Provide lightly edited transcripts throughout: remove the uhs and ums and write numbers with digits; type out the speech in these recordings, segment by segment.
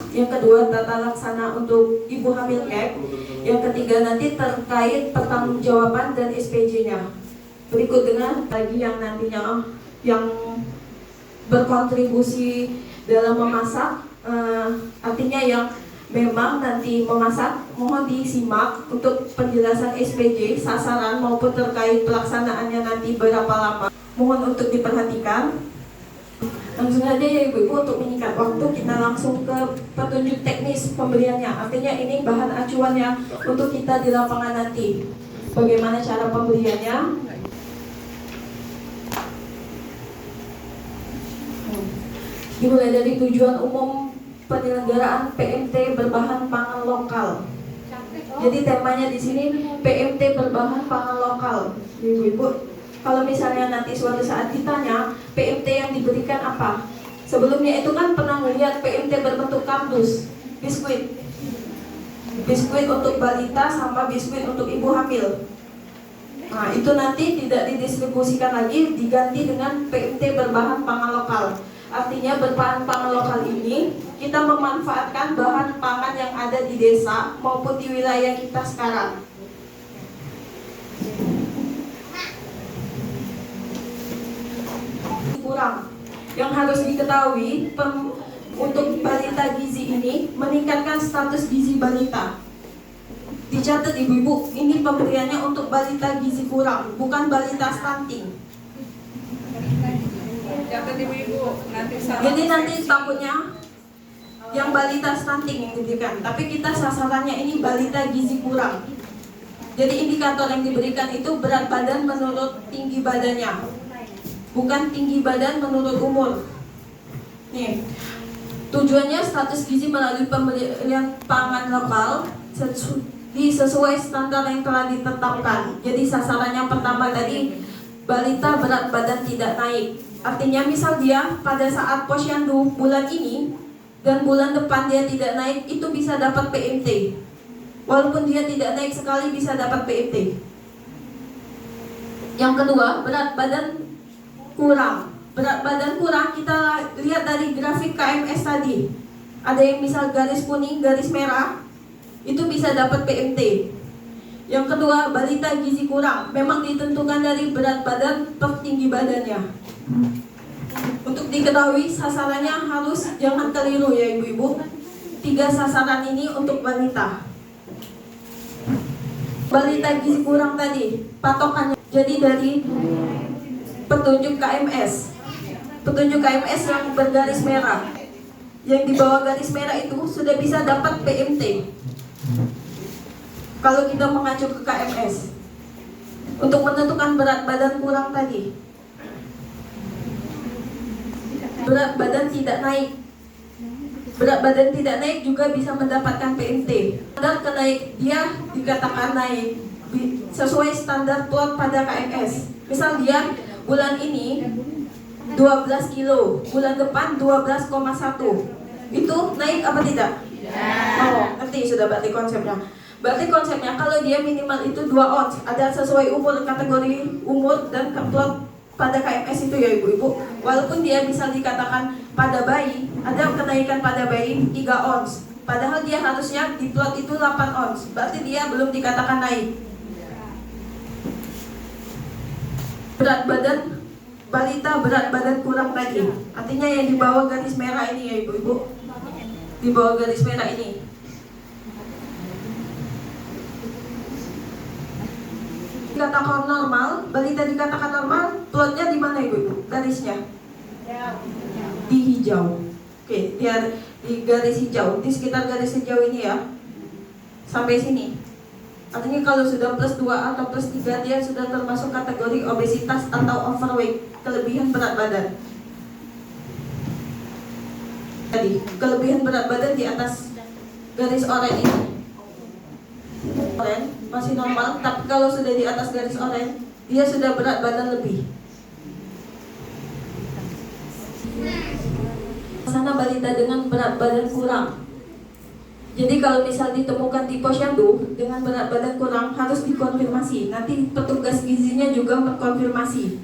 Yang kedua, tata laksana untuk ibu hamil CAG. Yang ketiga nanti terkait pertanggungjawaban dan SPJ-nya. Berikut dengan lagi yang nantinya yang berkontribusi dalam memasak, artinya yang memang nanti memasak, mohon disimak untuk penjelasan SPJ, sasaran maupun terkait pelaksanaannya nanti berapa lama. Mohon untuk diperhatikan. Langsung aja ya ibu-ibu untuk menyikat waktu, kita langsung ke petunjuk teknis pemberiannya. Artinya ini bahan acuannya untuk kita di lapangan nanti. Bagaimana cara pemberiannya? Dimulai dari tujuan umum penyelenggaraan PMT berbahan pangan lokal. Jadi temanya di sini PMT berbahan pangan lokal, ibu-ibu. Kalau misalnya nanti suatu saat ditanya PMT yang diberikan apa, sebelumnya itu kan pernah melihat PMT berbentuk kardus, biskuit untuk balita sama biskuit untuk ibu hamil. Nah itu nanti tidak didistribusikan lagi, diganti dengan PMT berbahan pangan lokal. Artinya berbahan pangan lokal ini kita memanfaatkan bahan pangan yang ada di desa maupun di wilayah kita sekarang. Kurang. Yang harus diketahui untuk balita gizi ini meningkatkan status gizi balita. Dicatat ibu-ibu, ini pemberiannya untuk balita gizi kurang, bukan balita stunting. Jadi nanti takutnya yang balita stunting yang diberikan, tapi kita sasarannya ini balita gizi kurang. Jadi indikator yang diberikan itu berat badan menurut tinggi badannya, bukan tinggi badan menurut umur. Nih, tujuannya status gizi melalui pemberian pangan lokal sesuai standar yang telah ditetapkan. Jadi sasarannya pertama tadi balita berat badan tidak naik. Artinya misal dia pada saat posyandu bulan ini dan bulan depan dia tidak naik, itu bisa dapat PMT. Walaupun dia tidak naik sekali bisa dapat PMT. Yang kedua, berat badan kurang. Berat badan kurang kita lihat dari grafik KMS tadi. Ada yang misal garis kuning, garis merah, itu bisa dapat PMT. Yang kedua, balita gizi kurang. Memang ditentukan dari berat badan per tinggi badannya. Untuk diketahui sasarannya harus jangan keliru ya ibu-ibu. 3 sasaran ini untuk balita. Balita gizi kurang tadi patokannya jadi dari petunjuk KMS. Petunjuk KMS yang bergaris merah. Yang di bawah garis merah itu sudah bisa dapat PMT. Kalau kita mengacu ke KMS untuk menentukan berat badan kurang tadi, berat badan tidak naik. Berat badan tidak naik juga bisa mendapatkan PMT. Standar kenaik dia dikatakan naik sesuai standar plot pada KMS. Misal dia bulan ini 12 kilo, bulan depan 12,1. Itu naik apa tidak? Oh, ngerti sudah berarti konsepnya. Berarti konsepnya kalau dia minimal itu 2 ons, ada sesuai umur, kategori umur dan plot pada KMS itu ya ibu-ibu. Walaupun dia bisa dikatakan pada bayi, ada kenaikan pada bayi 3 ons. Padahal dia harusnya di plot itu 8 ons. Berarti dia belum dikatakan naik. Berat badan balita berat badan kurang tadi. Artinya yang di bawah garis merah ini ya ibu-ibu. Di bawah garis merah ini. Dikatakan normal, balita dikatakan normal, plotnya di mana ibu? Garisnya di hijau. Oke, dia di garis hijau, di sekitar garis hijau ini ya, sampai sini. Artinya kalau sudah plus 2 atau plus 3 dia sudah termasuk kategori obesitas atau overweight, kelebihan berat badan. Tadi kelebihan berat badan di atas garis oranye ini. Oranye masih normal, tapi kalau sudah di atas garis oranye dia sudah berat badan lebih. Sana balita dengan berat badan kurang. Jadi kalau misal ditemukan di posyandu dengan berat badan kurang harus dikonfirmasi. Nanti petugas gizinya juga mengkonfirmasi.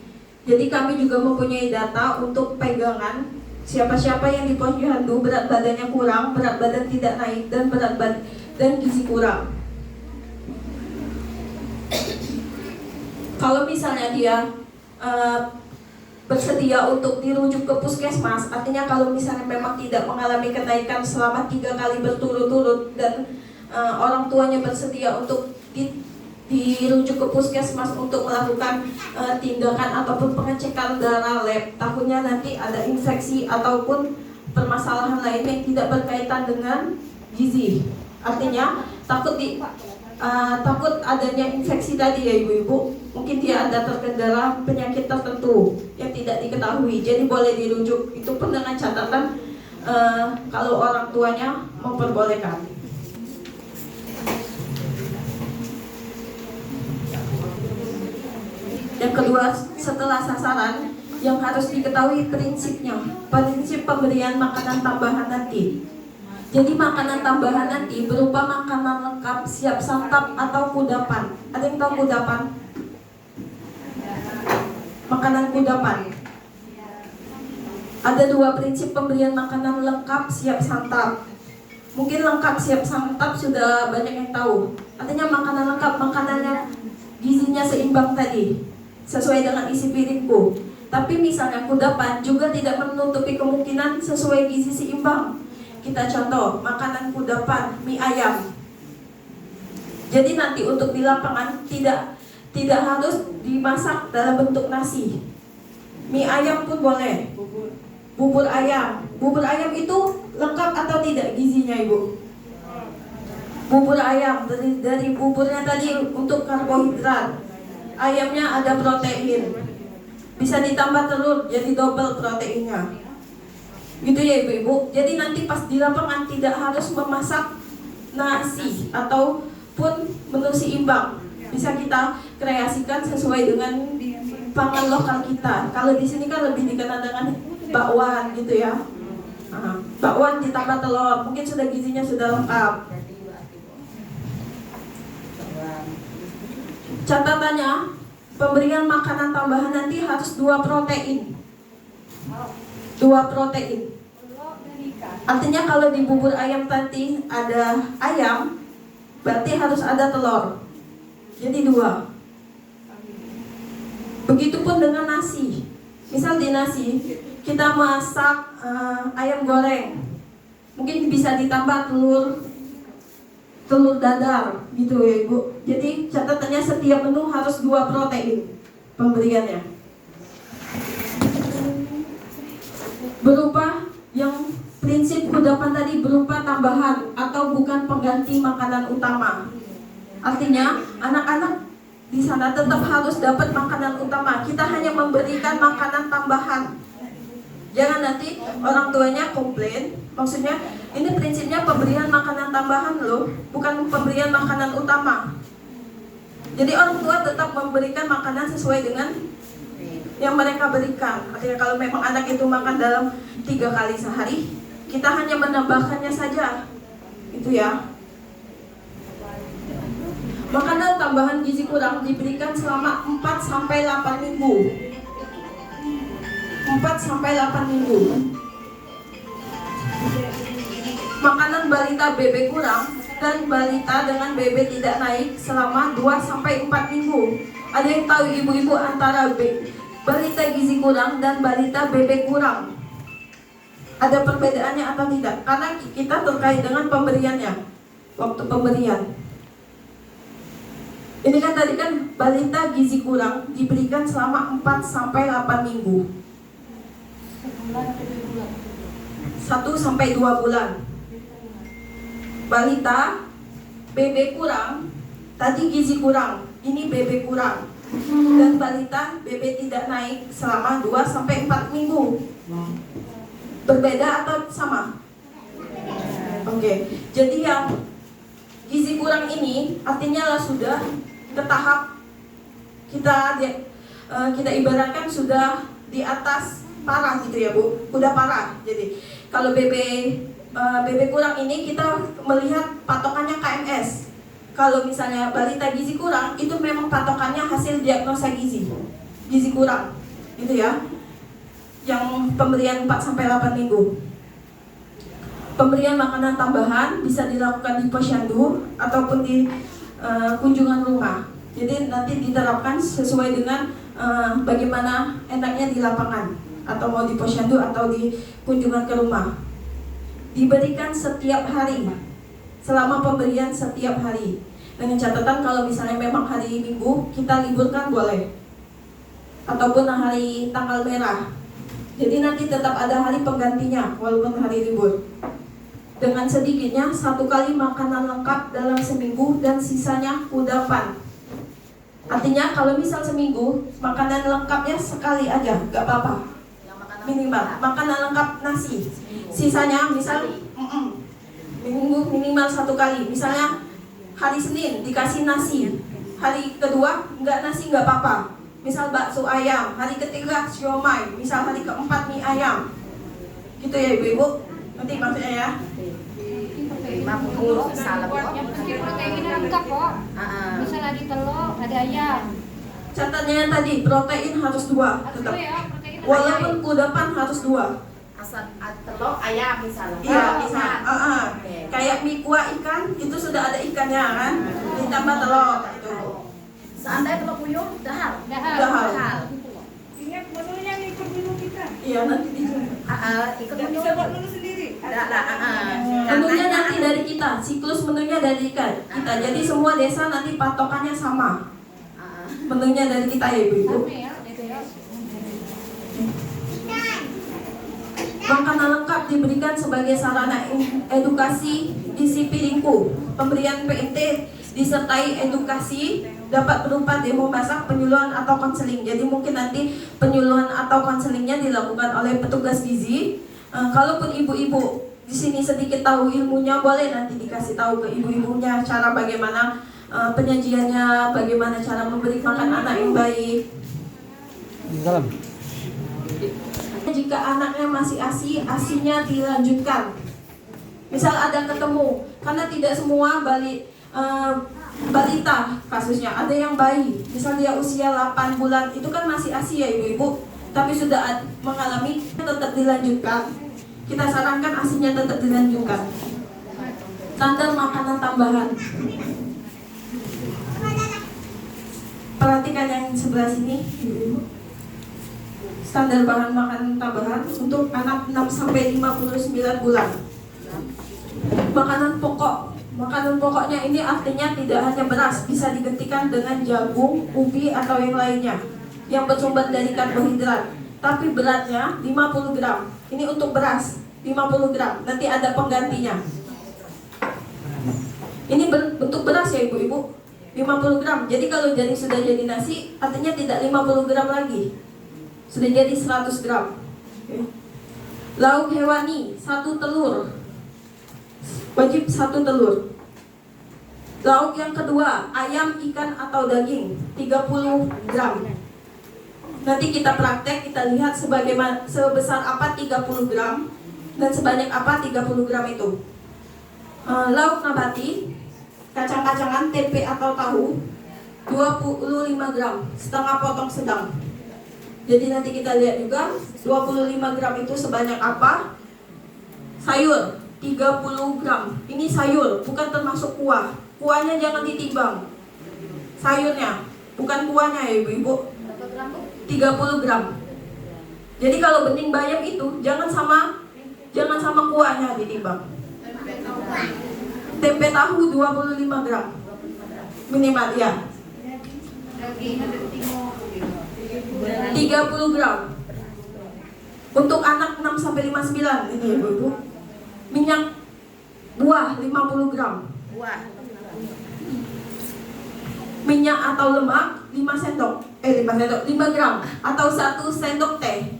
Jadi kami juga mempunyai data untuk pegangan Siapa-siapa yang di posyandu berat badannya kurang, berat badan tidak naik, dan dan gizi kurang. Kalau misalnya dia bersedia untuk dirujuk ke puskesmas, artinya kalau misalnya memang tidak mengalami kenaikan selama 3 kali berturut-turut dan orang tuanya bersedia untuk dirujuk ke puskesmas untuk melakukan tindakan ataupun pengecekan darah lab, takutnya nanti ada infeksi ataupun permasalahan lain yang tidak berkaitan dengan gizi. Artinya takut adanya infeksi tadi ya ibu-ibu, mungkin dia ada terkendala penyakit tertentu yang tidak diketahui, jadi boleh dirujuk. Itu pun dengan catatan kalau orang tuanya memperbolehkan. Yang kedua, setelah sasaran, yang harus diketahui prinsipnya, prinsip pemberian makanan tambahan nanti. Jadi makanan tambahan nanti berupa makanan lengkap, siap santap atau kudapan. Ada yang tahu kudapan? Makanan kudapan. Ada 2 prinsip pemberian makanan lengkap, siap santap. Mungkin lengkap, siap santap sudah banyak yang tahu. Artinya makanan lengkap, makanannya gizinya seimbang tadi, sesuai dengan isi piringku. Tapi misalnya kudapan juga tidak menutupi kemungkinan sesuai gizi seimbang. Kita contoh, makanan kudapan, mie ayam. Jadi nanti untuk di lapangan tidak harus dimasak dalam bentuk nasi. Mie ayam pun boleh. Bubur ayam. Bubur ayam itu lengkap atau tidak gizinya, Ibu? Bubur ayam, dari buburnya tadi untuk karbohidrat. Ayamnya ada protein. Bisa ditambah telur, jadi double proteinnya. Gitu ya ibu-ibu. Jadi nanti pas di lapangan tidak harus memasak nasi ataupun menu seimbang. Bisa kita kreasikan sesuai dengan pangan lokal kita. Kalau di sini kan lebih dikenal dengan bakwan gitu ya. Bakwan ditambah telur, mungkin sudah gizinya sudah lengkap. Catatannya, pemberian makanan tambahan nanti harus 2 protein. 2 protein. Artinya kalau di bubur ayam tadi ada ayam, berarti harus ada telur. Jadi 2. Begitupun dengan nasi. Misal di nasi kita masak ayam goreng, mungkin bisa ditambah telur dadar gitu ya ibu. Jadi catatannya setiap menu harus 2 protein pemberiannya. Berupa yang prinsip kudapan tadi berupa tambahan atau bukan pengganti makanan utama. Artinya anak-anak di sana tetap harus dapat makanan utama. Kita hanya memberikan makanan tambahan. Jangan nanti orang tuanya komplain. Maksudnya ini prinsipnya pemberian makanan tambahan loh, bukan pemberian makanan utama. Jadi orang tua tetap memberikan makanan sesuai dengan yang mereka berikan. Artinya kalau memang anak itu makan dalam 3 kali sehari, kita hanya menambahkannya saja. Itu ya. Makanan tambahan gizi kurang diberikan selama 4-8 minggu. 4-8 minggu. Makanan balita BB kurang dan balita dengan BB tidak naik selama 2-4 minggu. Ada yang tahu ibu-ibu antara balita gizi kurang dan balita BB kurang? Ada perbedaannya atau tidak? Karena kita terkait dengan pemberiannya, waktu pemberian. Ini kan tadi kan balita gizi kurang diberikan selama 4-8 minggu. 1-2 bulan. Balita BB kurang, tadi gizi kurang, ini BB kurang. Dan balita BB tidak naik selama 2-4 minggu. Berbeda atau sama? Oke. Jadi yang gizi kurang ini artinya lah sudah ke tahap kita ibaratkan sudah di atas parah gitu ya Bu, udah parah. Jadi kalau BB kurang ini kita melihat patokannya KMS. Kalau misalnya balita gizi kurang itu memang patokannya hasil diagnosa gizi kurang gitu ya. yang pemberian 4 sampai 8 minggu. Pemberian makanan tambahan bisa dilakukan di posyandu ataupun di kunjungan rumah. Jadi nanti diterapkan sesuai dengan bagaimana enaknya di lapangan, atau mau di posyandu atau di kunjungan ke rumah. Diberikan setiap hari, selama pemberian setiap hari. Dengan catatan kalau misalnya memang hari Minggu kita liburkan boleh, ataupun hari tanggal merah. Jadi nanti tetap ada hari penggantinya walaupun hari libur. Dengan sedikitnya 1 kali makanan lengkap dalam seminggu dan sisanya kudapan. Artinya kalau misal seminggu makanan lengkapnya sekali aja, gak apa-apa. Minimal makanan lengkap nasi. Sisanya misal minggu minimal 1 kali. Misalnya hari Senin dikasih nasi, hari kedua nggak nasi nggak apa-apa. Misal bakso ayam, hari ketiga siomay, misal hari keempat mie ayam. Gitu ya ibu-ibu. Nanti maksudnya ya. 50 salah kok. Mesti proteinnya lengkap kok. Bisa lagi telur, ada ayam. Catatnya tadi protein harus 2 tetap. Ya, protein. Walaupun kudapan harus 2. Asal telur ayam misalnya. Iya, bisa. Kayak mie kuah ikan itu sudah ada ikannya kan, ditambah telur itu. Seandainya telur puyuh dahal. Dahal. Ingat menunya ngikut menu kita. Iya nanti dijemput. Ikut Tidak menu. bisa buat menu sendiri. Menunya nanti dari kita, siklus menunya dari kita. Jadi semua desa nanti patokannya sama. Menunya dari kita ya ibu-ibu. Rame ya, DBS. Makanan lengkap diberikan sebagai sarana edukasi isi piringku. Pemberian PMT disertai edukasi dapat berupa demo masak, penyuluhan atau konseling. Jadi mungkin nanti penyuluhan atau konselingnya dilakukan oleh petugas gizi. Kalaupun ibu-ibu di sini sedikit tahu ilmunya, boleh nanti dikasih tahu ke ibu-ibunya cara bagaimana penyajiannya, bagaimana cara memberi makan anak yang baik. Jika anaknya masih ASI, ASINya dilanjutkan. Misal ada ketemu, karena tidak semua balita kasusnya, ada yang bayi. Misal dia usia 8 bulan, itu kan masih ASI ya ibu-ibu, tapi sudah mengalami, tetap dilanjutkan. Kita sarankan ASINya tetap dilanjutkan. Standar makanan tambahan. Perhatikan yang sebelah sini, ibu-ibu. Standar bahan makanan tambahan untuk anak 6 sampai 59 bulan. Makanan pokok. Makanan pokoknya ini artinya tidak hanya beras, bisa digantikan dengan jagung, ubi atau yang lainnya yang bersumber dari karbohidrat. Tapi beratnya 50 gram. Ini untuk beras 50 gram. Nanti ada penggantinya. Ini bentuk beras ya ibu-ibu. 50 gram. Jadi kalau sudah jadi nasi, artinya tidak 50 gram lagi. Sudah jadi 100 gram. Lauk hewani 1 telur. Wajib 1 telur. Lauk yang kedua, ayam, ikan atau daging 30 gram. Nanti kita praktek, kita lihat sebesar apa 30 gram dan sebanyak apa 30 gram itu. Lauk nabati, kacang-kacangan, tempe atau tahu 25 gram, setengah potong sedang. Jadi nanti kita lihat juga 25 gram itu sebanyak apa. Sayur 30 gram. Ini sayur, bukan termasuk kuah. Kuahnya jangan ditimbang. Sayurnya, bukan kuahnya ya ibu-ibu. 30 gram. Jadi kalau bening bayam itu jangan sama kuahnya ditimbang. Tempe tahu 25 gram. Minimal ya. 30 gram. Untuk anak 6 sampai 59 ini ya ibu-ibu. Minyak buah 50 gram. Minyak atau lemak 5 gram atau 1 sendok teh.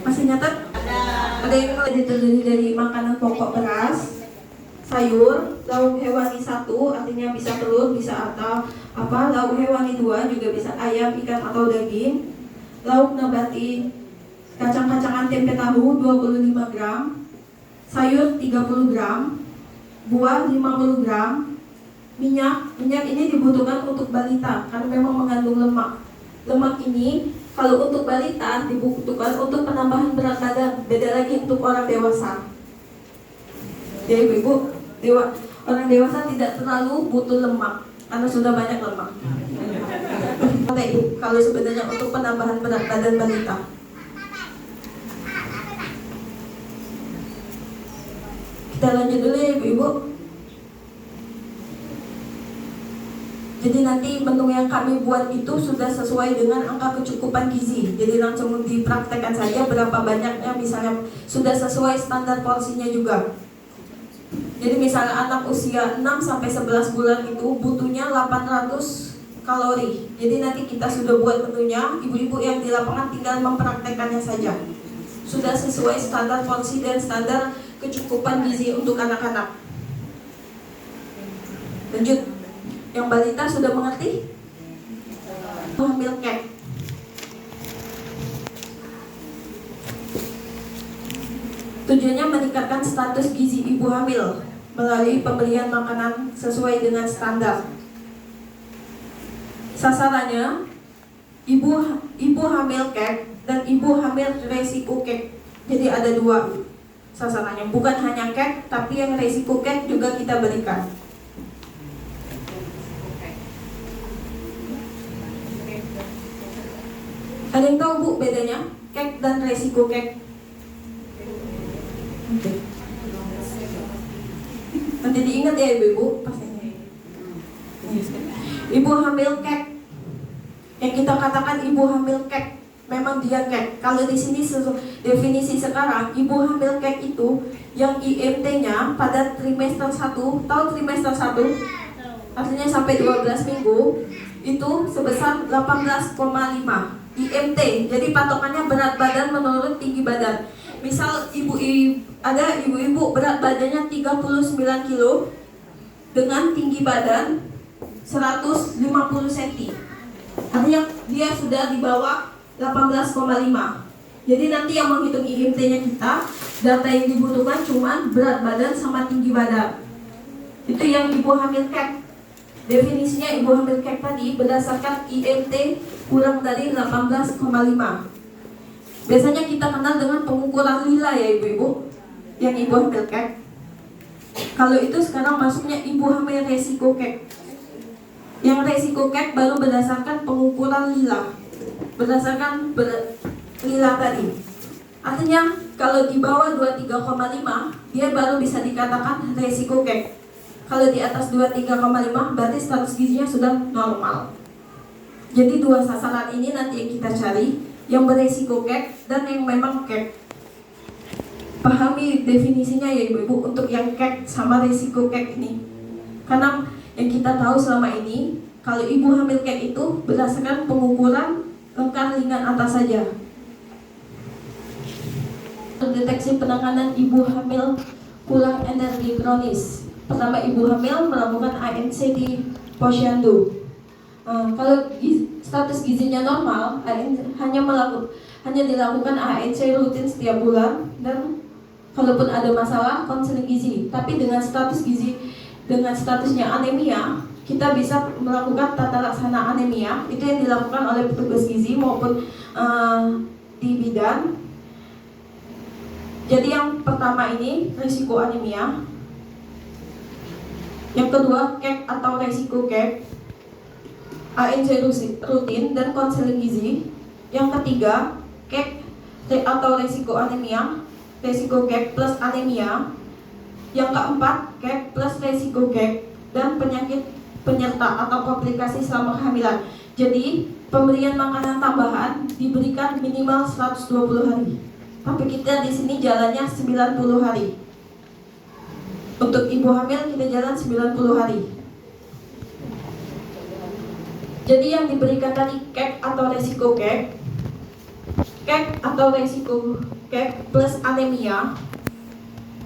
Masih nyatet? Ada yang terdiri dari makanan pokok beras, sayur, lauk hewani 1, artinya bisa telur, bisa atau apa, lauk hewani 2 juga bisa ayam, ikan atau daging. Lauk nabati, kacang-kacangan tempe tahu 25 gram. sayur 30 gram, buah 50 gram, minyak ini dibutuhkan untuk balita karena memang mengandung lemak. Lemak ini kalau untuk balita dibutuhkan untuk penambahan berat badan, beda lagi untuk orang dewasa. Ya ibu-ibu, orang dewasa tidak terlalu butuh lemak karena sudah banyak lemak. Kalau sebenarnya untuk penambahan berat badan balita. Kita lanjut dulu ya ibu-ibu. Jadi nanti menu yang kami buat itu sudah sesuai dengan angka kecukupan gizi. Jadi langsung dipraktekkan saja berapa banyaknya, misalnya sudah sesuai standar porsinya juga. Jadi misalnya anak usia 6 sampai 11 bulan itu butuhnya 800 kalori. Jadi nanti kita sudah buat menunya, ibu-ibu yang di lapangan tinggal mempraktekannya saja. Sudah sesuai standar porsi dan standar kecukupan gizi untuk anak-anak. Lanjut. Yang balita sudah mengerti? Hamil cake. Tujuannya meningkatkan status gizi ibu hamil melalui pemberian makanan sesuai dengan standar. Sasarannya ibu hamil cake dan ibu hamil resiko cake. Jadi ada dua sasarannya, bukan hanya cake tapi yang resiko cake juga kita berikan. Ada yang tahu bu bedanya cake dan resiko cake? Nanti diingat ya ibu-ibu pastinya. Ibu hamil cake, yang kita katakan ibu hamil cake, memang dia cake. Kalau di sini definisi sekarang, ibu hamil cake itu yang IMT-nya pada trimester 1, tahu trimester 1? Artinya sampai 12 minggu itu sebesar 18,5 IMT. Jadi patokannya berat badan menurut tinggi badan. Misal ada ibu-ibu berat badannya 39 kilo dengan tinggi badan 150 cm. Artinya dia sudah di bawah 18,5. Jadi nanti yang menghitung IMT-nya kita, data yang dibutuhkan cuma berat badan sama tinggi badan. Itu yang ibu hamil cake. Definisinya ibu hamil cake tadi berdasarkan IMT kurang dari 18,5. Biasanya kita kenal dengan pengukuran lila ya ibu-ibu, yang ibu hamil cake. Kalau itu sekarang masuknya ibu hamil resiko cake. Yang resiko cake baru berdasarkan pengukuran lila, berdasarkan lila tadi. Artinya kalau di bawah 23,5 dia baru bisa dikatakan resiko cake. Kalau di atas 23,5 berarti status gizinya sudah normal. Jadi dua sasaran ini nanti yang kita cari, yang beresiko cake dan yang memang cake. Pahami definisinya ya ibu-ibu untuk yang cake sama resiko cake ini. Karena yang kita tahu selama ini, kalau ibu hamil cake itu berdasarkan pengukuran lengkap ringan atas saja. Deteksi penanganan ibu hamil kurang energi kronis. Pertama, ibu hamil melakukan ANC di posyandu. Kalau status gizinya normal, hanya dilakukan ANC rutin setiap bulan, dan kalaupun ada masalah konseling gizi. Tapi dengan statusnya anemia, kita bisa melakukan tata laksana anemia. Itu yang dilakukan oleh petugas gizi maupun di bidan. Jadi yang pertama ini risiko anemia. Yang kedua, cake atau resiko cake, ANC rutin dan konseling gizi. Yang ketiga, cake atau resiko anemia, resiko cake plus anemia. Yang keempat, cake plus resiko cake dan penyakit penyerta atau komplikasi selama kehamilan. Jadi, pemberian makanan tambahan diberikan minimal 120 hari. Tapi kita di sini jalannya 90 hari. Untuk ibu hamil kita jalan 90 hari. Jadi yang diberikan tadi cake atau resiko cake, cake atau resiko cake plus anemia,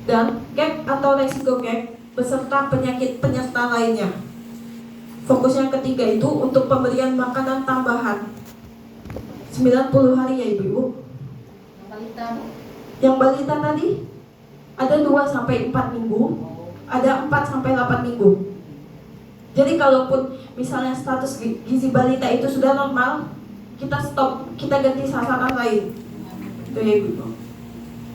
dan cake atau resiko cake beserta penyakit penyerta lainnya. Fokus yang ketiga itu untuk pemberian makanan tambahan 90 hari ya ibu-ibu. Yang balita tadi ada 2 sampai 4 minggu, ada 4 sampai 8 minggu. Jadi kalaupun misalnya status gizi balita itu sudah normal, kita stop, kita ganti sasaran lain. Itu ya Ibu.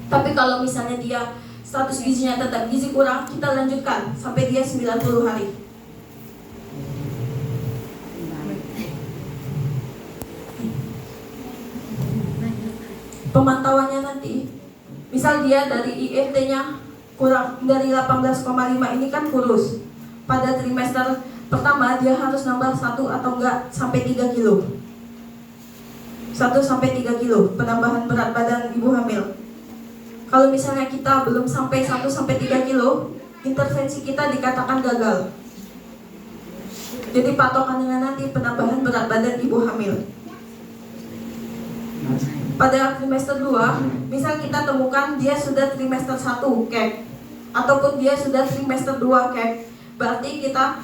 Tapi kalau misalnya dia status gizinya tetap gizi kurang, kita lanjutkan sampai dia 90 hari. Pemantauannya nanti, misal dia dari IMT-nya kurang dari 18,5 ini kan kurus. Pada trimester pertama dia harus nambah 1 atau enggak sampai 3 kilo. 1 sampai 3 kilo penambahan berat badan ibu hamil. Kalau misalnya kita belum sampai 1 sampai 3 kilo, intervensi kita dikatakan gagal. Jadi patokannya nanti penambahan berat badan ibu hamil. Pada trimester 2, misal kita temukan dia sudah trimester 1 kek, ataupun dia sudah trimester 2 kek, berarti kita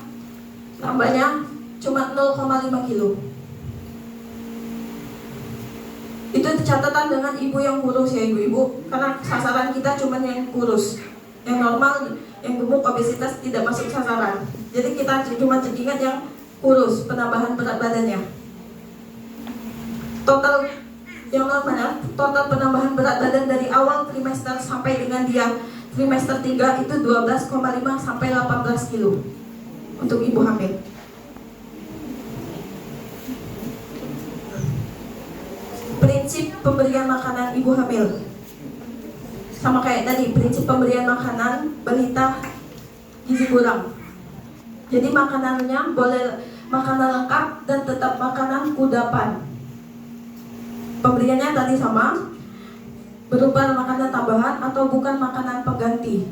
tambahnya cuma 0,5 kilo. Itu catatan dengan ibu yang kurus ya ibu-ibu, karena sasaran kita cuma yang kurus. Yang normal, yang gemuk, obesitas tidak masuk sasaran. Jadi kita cuma ingat yang kurus, penambahan berat badannya. Total yang normalnya, total penambahan berat badan dari awal trimester sampai dengan dia trimester 3 itu 12,5 sampai 18 kilo untuk ibu hamil. Prinsip pemberian makanan ibu hamil sama kayak tadi, prinsip pemberian makanan balita gizi kurang. Jadi makanannya boleh makanan lengkap dan tetap makanan kudapan. Pemberiannya tadi sama, berupa makanan tambahan atau bukan makanan pengganti.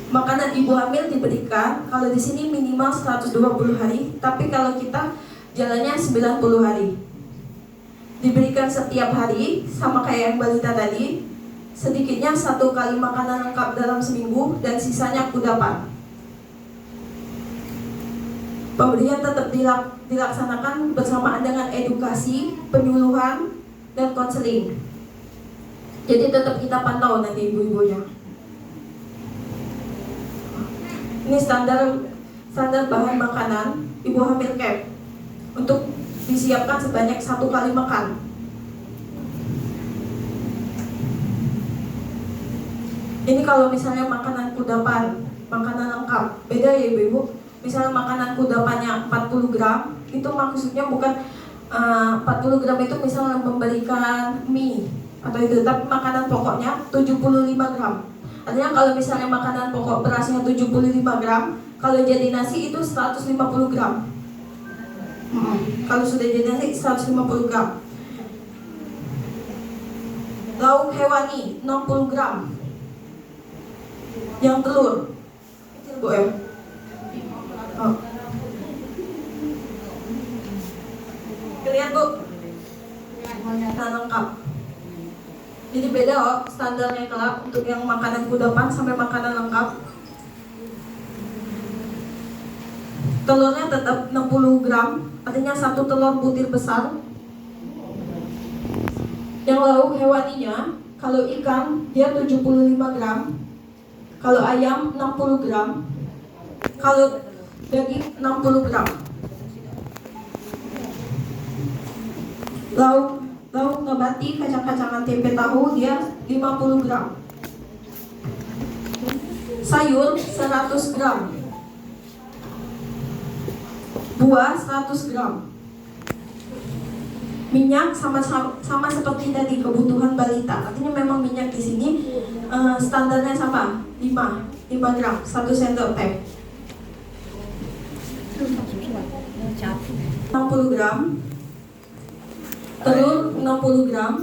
Makanan ibu hamil diberikan kalau di sini minimal 120 hari, tapi kalau kita jalannya 90 hari. Diberikan setiap hari sama kayak yang balita tadi, sedikitnya 1 kali makanan lengkap dalam seminggu dan sisanya kudapan. Pemberian tetap dilaksanakan bersamaan dengan edukasi, penyuluhan, dan konseling. Jadi tetap kita pantau nanti ibu-ibunya. Ini standar bahan makanan ibu hamil cap untuk disiapkan sebanyak 1 kali makan. Ini kalau misalnya makanan kudapan, makanan lengkap, beda ya ibu-ibu. Misalnya makanan kudapannya 40 gram, itu maksudnya bukan 40 gram itu misalnya memberikan mie atau itu, tapi makanan pokoknya 75 gram. Artinya kalau misalnya makanan pokok berasnya 75 gram, kalau jadi nasi itu 150 gram. Kalau sudah jadi nasi 150 gram. Lauk hewani 60 gram. Yang telur, kecil Bu em. Oh. Kelihatan Bu? Makanan lengkap. Jadi beda standarnya kelak untuk yang makanan kudapan sampai makanan lengkap. Telurnya tetap 60 gram, artinya 1 telur butir besar. Yang lauk hewaninya, kalau ikan dia 75 gram, kalau ayam 60 gram, kalau daging 60 gram. Lauk nabati, kacang-kacangan, tempe, tahu dia 50 gram. Sayur 100 gram. Buah 100 gram. Minyak sama seperti tadi kebutuhan balita. Artinya memang minyak di sini standarnya sama, 5 gram, 1 sendok teh. 60 gram. Telur 60 gram.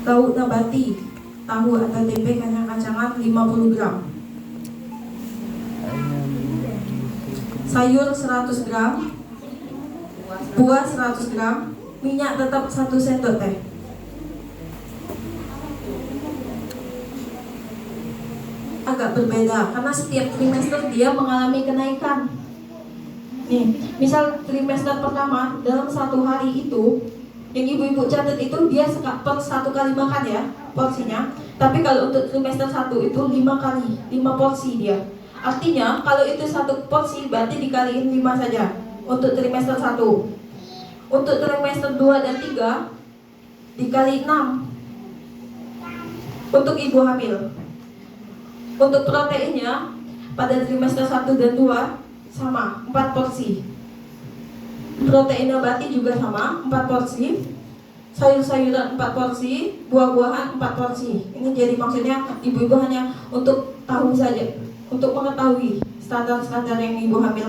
Lauk nabati, tahu atau tempe, kacang-kacangan 50 gram. Sayur 100 gram. Buah 100 gram. Minyak tetap 1 sendok teh. Agak berbeda karena setiap trimester dia mengalami kenaikan. Nih, misal trimester pertama dalam 1 hari itu Yang ibu-ibu catat itu dia per 1 kali makan ya porsinya. Tapi kalau untuk trimester 1 itu 5 kali, 5 porsi dia. Artinya kalau itu 1 porsi berarti dikaliin 5 saja untuk trimester 1. Untuk trimester 2 dan 3 dikali 6 untuk ibu hamil. Untuk proteinnya pada trimester 1 dan 2 sama 4 porsi. Protein nabati juga sama 4 porsi. Sayur-sayuran 4 porsi, buah-buahan 4 porsi. Ini jadi maksudnya ibu-ibu hanya untuk tahu saja, untuk mengetahui standar-standar yang ibu hamil.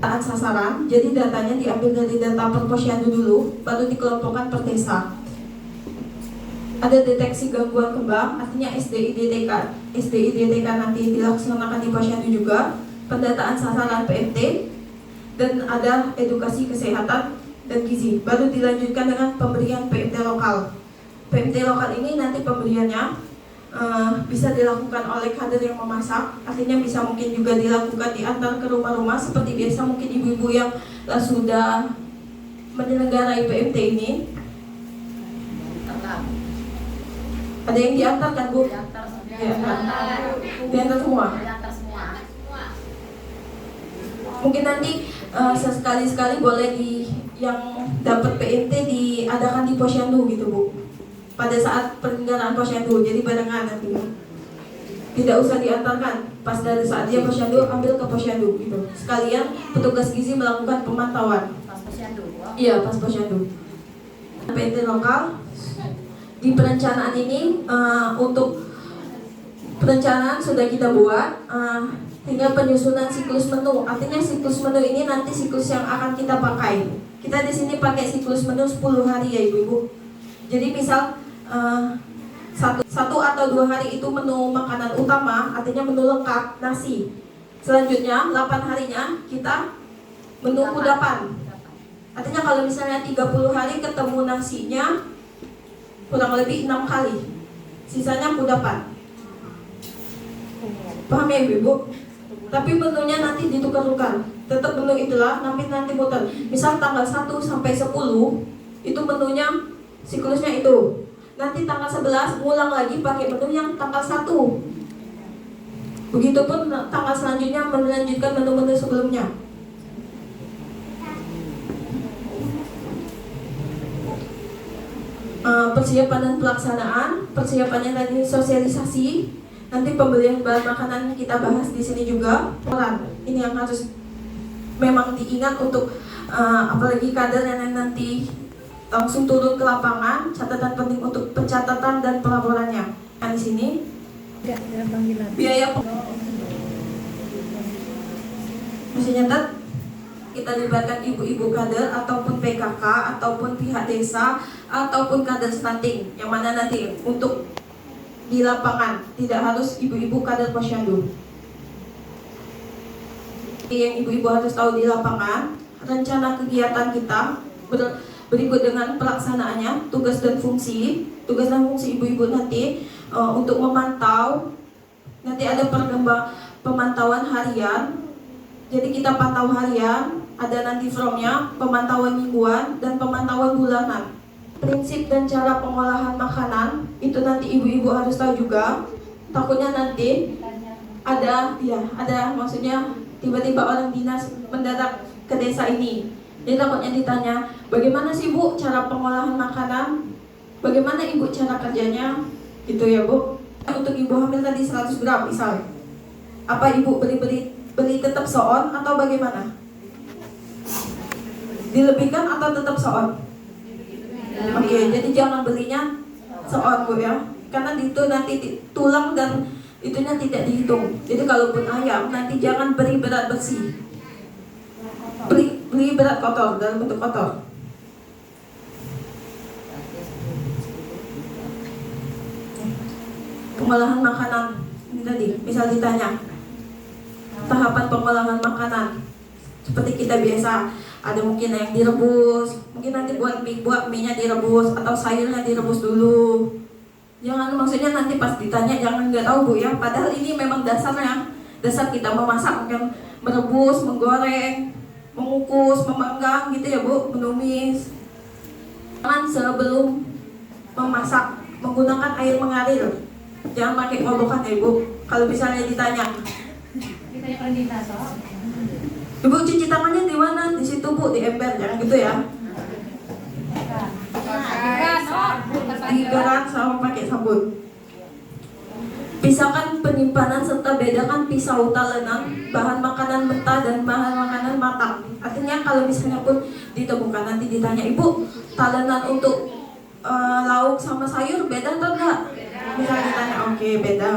Taat sasaran, jadi datanya diambil dari data per posyandu dulu, baru dikelompokkan per desa. Ada deteksi gangguan kembang, artinya SDI-DTK. SDI-DTK nanti dilaksanakan di posyandu juga, pendataan sasaran PMT, dan ada edukasi kesehatan dan gizi. Baru dilanjutkan dengan pemberian PMT lokal. PMT lokal ini nanti pemberiannya bisa dilakukan oleh kader yang memasak, artinya bisa mungkin juga dilakukan diantar ke rumah-rumah seperti biasa mungkin ibu-ibu yang sudah menyelenggarai PMT ini. Ada yang diantar kan Bu? Diantar semua. Diantar semua. Mungkin nanti sekali-sekali boleh yang dapat PMT diadakan di posyandu gitu Bu. Pada saat penyelenggaraan posyandu, jadi barengan nanti. Tidak usah diantarkan, pas dari saat dia posyandu ambil ke posyandu gitu. Sekalian petugas gizi melakukan pemantauan. Pas posyandu. Iya, pas posyandu. PMT lokal di perencanaan ini untuk perencanaan sudah kita buat, tinggal penyusunan siklus menu. Artinya siklus menu ini nanti siklus yang akan kita pakai. Kita di sini pakai siklus menu 10 hari ya ibu-ibu. Jadi misal satu atau 2 hari itu menu makanan utama, artinya menu lengkap nasi. Selanjutnya 8 harinya kita menu kudapan. Artinya kalau misalnya 30 hari ketemu nasinya kurang lebih 6 kali, sisanya kudapan. Paham ya ibu? Tapi menunya nanti ditukar-tukar. Tetap menu itulah, nanti muter. Misal tanggal 1 sampai 10 itu menunya siklusnya itu. Nanti tanggal 11 ngulang lagi pakai menu yang tanggal 1. Begitupun tanggal selanjutnya melanjutkan menu-menu sebelumnya. Persiapan dan pelaksanaan, persiapannya tadi sosialisasi, nanti pembelian bahan makanan kita bahas di sini juga. Ini yang harus memang diingat untuk apalagi kader yang nanti langsung turun ke lapangan, catatan penting untuk pencatatan dan pelaporannya. Nah, di sini biaya mesti nyatet, kita libatkan ibu-ibu kader ataupun PKK ataupun pihak desa ataupun kader stunting yang mana nanti untuk di lapangan, tidak harus ibu-ibu kader posyandu. Yang ibu-ibu harus tahu di lapangan, rencana kegiatan kita berikut dengan pelaksanaannya, tugas dan fungsi ibu-ibu nanti untuk memantau. Nanti ada pemantauan harian, jadi kita pantau harian, ada nanti formnya, pemantauan mingguan dan pemantauan bulanan. Prinsip dan cara pengolahan makanan itu nanti ibu-ibu harus tahu juga. Takutnya nanti ada maksudnya tiba-tiba orang dinas mendadak ke desa ini. Jadi takutnya ditanya, bagaimana sih Bu cara pengolahan makanan? Bagaimana Ibu cara kerjanya? Gitu ya Bu. Untuk ibu hamil tadi 100 gram misalnya. Apa Ibu beli tetap soon atau bagaimana? Dilebihkan atau tetap soon? Oke, jadi jangan belinya soon Bu ya. Karena itu nanti tulang dan itunya tidak dihitung. Jadi kalaupun ayam nanti jangan beri berat bersih. Beli berat kotor, dalam bentuk kotor. Pengolahan makanan ini tadi, misal ditanya tahapan pengolahan makanan seperti kita biasa, ada mungkin yang direbus, mungkin nanti buat mie nya direbus atau sayurnya direbus dulu. Jangan, maksudnya nanti pas ditanya jangan nggak tahu Bu ya. Padahal ini memang dasarnya, dasar kita memasak, mungkin merebus, menggoreng, mengukus, memanggang gitu ya Bu, menumis. Jangan sebelum memasak menggunakan air mengalir. Jangan pakai kobokan ya Bu. Kalau misalnya ditanya, Ditanya kalau Dita soal. Ibu cuci tangannya di mana? Di situ Bu, di ember, jangan gitu ya. Digerak sama pakai sabun. Pisahkan penyimpanan serta bedakan pisau talenan, bahan makanan mentah dan bahan makanan matang. Artinya kalau misalnya pun ditemukan nanti ditanya, Ibu, talenan untuk lauk sama sayur beda atau enggak? Misalnya ditanya, oke beda.